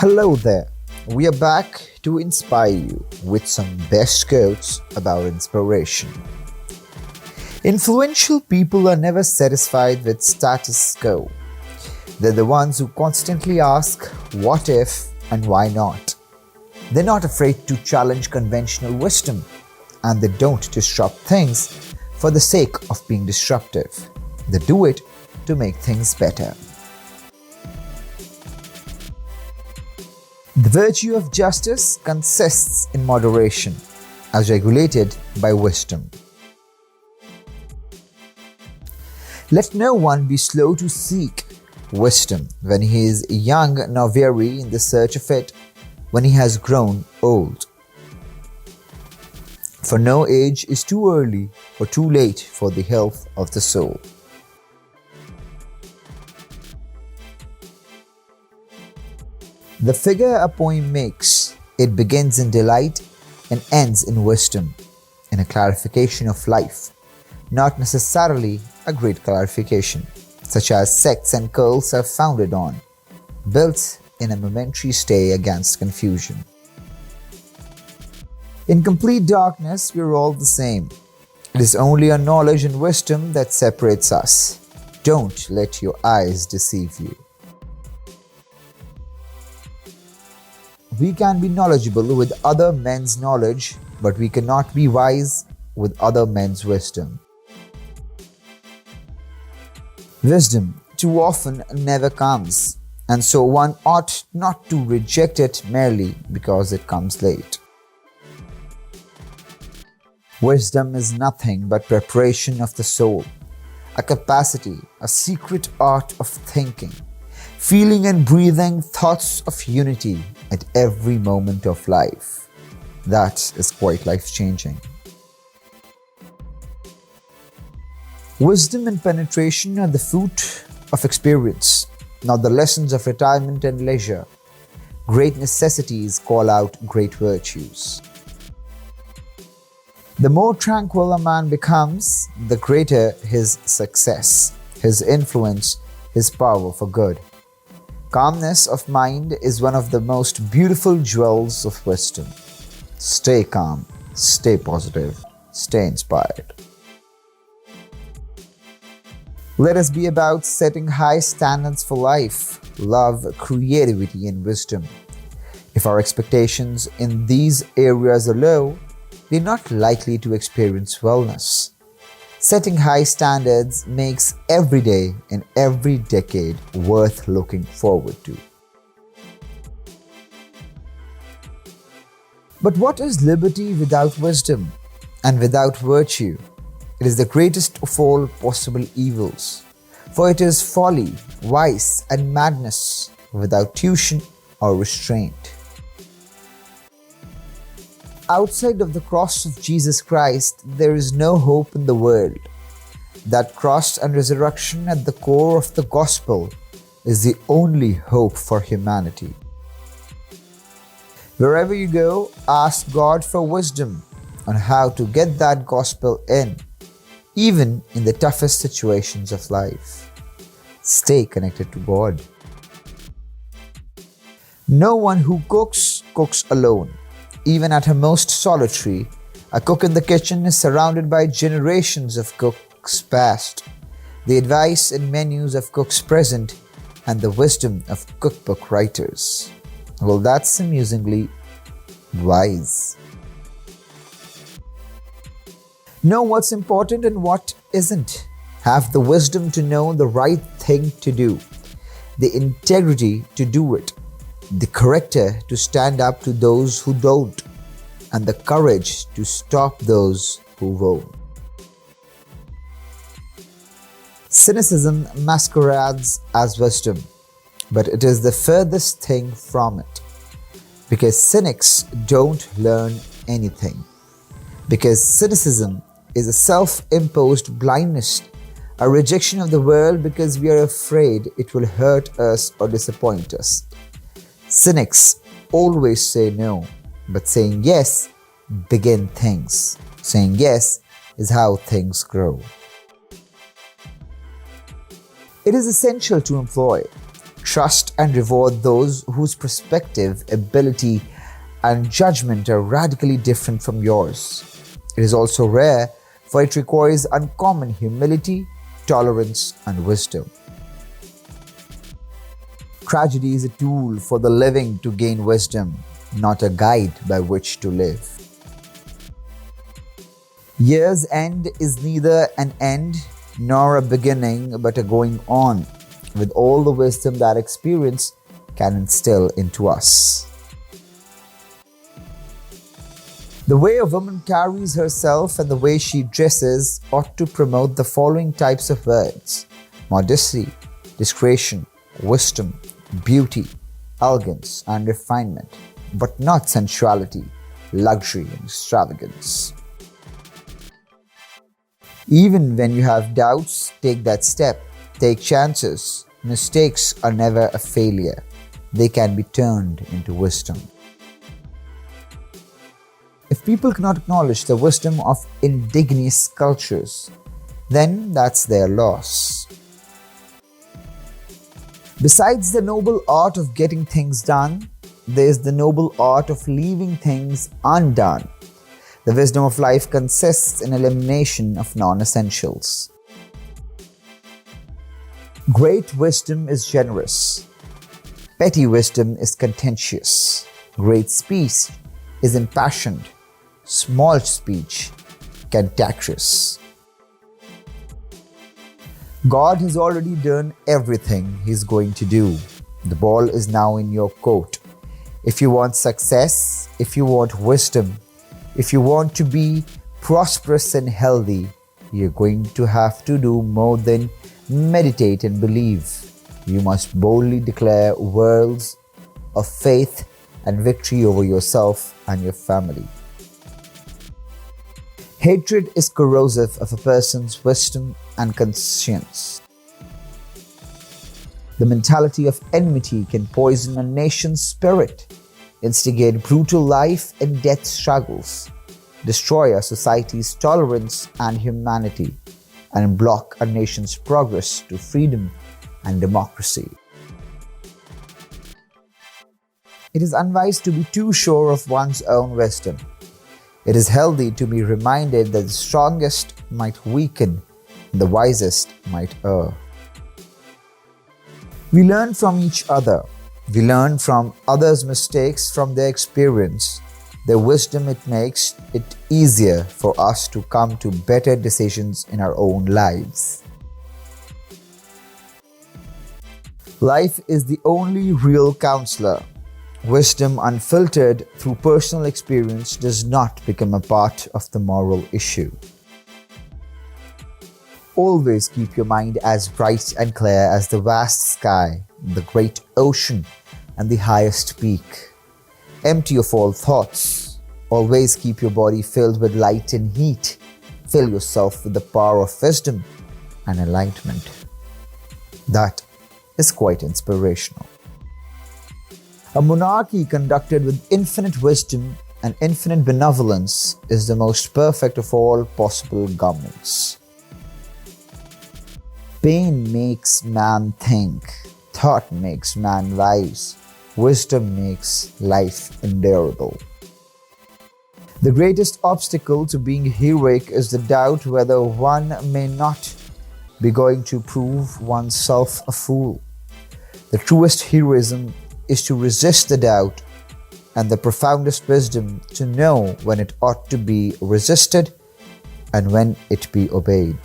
Hello there. We are back to inspire you with some best quotes about inspiration. Influential people are never satisfied with status quo. They're the ones who constantly ask, what if and why not? They're not afraid to challenge conventional wisdom, and they don't disrupt things for the sake of being disruptive. They do it to make things better. The virtue of justice consists in moderation, as regulated by wisdom. Let no one be slow to seek wisdom when he is young, nor weary in the search of it when he has grown old. For no age is too early or too late for the health of the soul. The figure a poem makes, it begins in delight and ends in wisdom, in a clarification of life, not necessarily a great clarification, such as sects and cults are founded on, built in a momentary stay against confusion. In complete darkness, we are all the same. It is only our knowledge and wisdom that separates us. Don't let your eyes deceive you. We can be knowledgeable with other men's knowledge, but we cannot be wise with other men's wisdom. Wisdom too often never comes, and so one ought not to reject it merely because it comes late. Wisdom is nothing but preparation of the soul, a capacity, a secret art of thinking, feeling and breathing thoughts of unity at every moment of life. That is quite life-changing. Wisdom and penetration are the fruit of experience, not the lessons of retirement and leisure. Great necessities call out great virtues. The more tranquil a man becomes, the greater his success, his influence, his power for good. Calmness of mind is one of the most beautiful jewels of wisdom. Stay calm, stay positive, stay inspired. Let us be about setting high standards for life, love, creativity, and wisdom. If our expectations in these areas are low, we are not likely to experience wellness. Setting high standards makes every day and every decade worth looking forward to. But what is liberty without wisdom and without virtue? It is the greatest of all possible evils, for it is folly, vice, and madness without tuition or restraint. Outside of the cross of Jesus Christ, there is no hope in the world. That cross and resurrection at the core of the gospel is the only hope for humanity. Wherever you go, ask God for wisdom on how to get that gospel in, even in the toughest situations of life. Stay connected to God. No one who cooks alone. Even at her most solitary, a cook in the kitchen is surrounded by generations of cooks past, the advice and menus of cooks present, and the wisdom of cookbook writers. Well, that's amusingly wise. Know what's important and what isn't. Have the wisdom to know the right thing to do, the integrity to do it, the character to stand up to those who don't, and the courage to stop those who won't. Cynicism masquerades as wisdom, but it is the furthest thing from it. Because cynics don't learn anything. Because cynicism is a self-imposed blindness, a rejection of the world because we are afraid it will hurt us or disappoint us. Cynics always say no, but saying yes begin things. Saying yes is how things grow. It is essential to employ Trust and reward those whose perspective, ability, and judgment are radically different from yours. It is also rare, for it requires uncommon humility, tolerance, and wisdom. Tragedy is a tool for the living to gain wisdom, not a guide by which to live. Year's end is neither an end nor a beginning, but a going on, with all the wisdom that experience can instill into us. The way a woman carries herself and the way she dresses ought to promote the following types of words: modesty, discretion, wisdom, beauty, elegance, and refinement, but not sensuality, luxury, and extravagance. Even when you have doubts, take that step. Take chances. Mistakes are never a failure. They can be turned into wisdom. If people cannot acknowledge the wisdom of indigenous cultures, then that's their loss. Besides the noble art of getting things done, there is the noble art of leaving things undone. The wisdom of life consists in elimination of non-essentials. Great wisdom is generous. Petty wisdom is contentious. Great speech is impassioned. Small speech cantankerous. God has already done everything He's going to do. The ball is now in your court. If you want success, if you want wisdom, if you want to be prosperous and healthy, you're going to have to do more than meditate and believe. You must boldly declare words of faith and victory over yourself and your family. Hatred is corrosive of a person's wisdom and conscience. The mentality of enmity can poison a nation's spirit, instigate brutal life and death struggles, destroy a society's tolerance and humanity, and block a nation's progress to freedom and democracy. It is unwise to be too sure of one's own wisdom. It is healthy to be reminded that the strongest might weaken and the wisest might err. We learn from each other. We learn from others' mistakes, from their experience. Their wisdom, it makes it easier for us to come to better decisions in our own lives. Life is the only real counselor. Wisdom unfiltered through personal experience does not become a part of the moral issue. Always keep your mind as bright and clear as the vast sky, the great ocean, and the highest peak. Empty of all thoughts. Always keep your body filled with light and heat. Fill yourself with the power of wisdom and enlightenment. That is quite inspirational. A monarchy conducted with infinite wisdom and infinite benevolence is the most perfect of all possible governments. Pain makes man think. Thought makes man wise. Wisdom makes life endurable. The greatest obstacle to being heroic is the doubt whether one may not be going to prove oneself a fool. The truest heroism is to resist the doubt, and the profoundest wisdom to know when it ought to be resisted and when it be obeyed.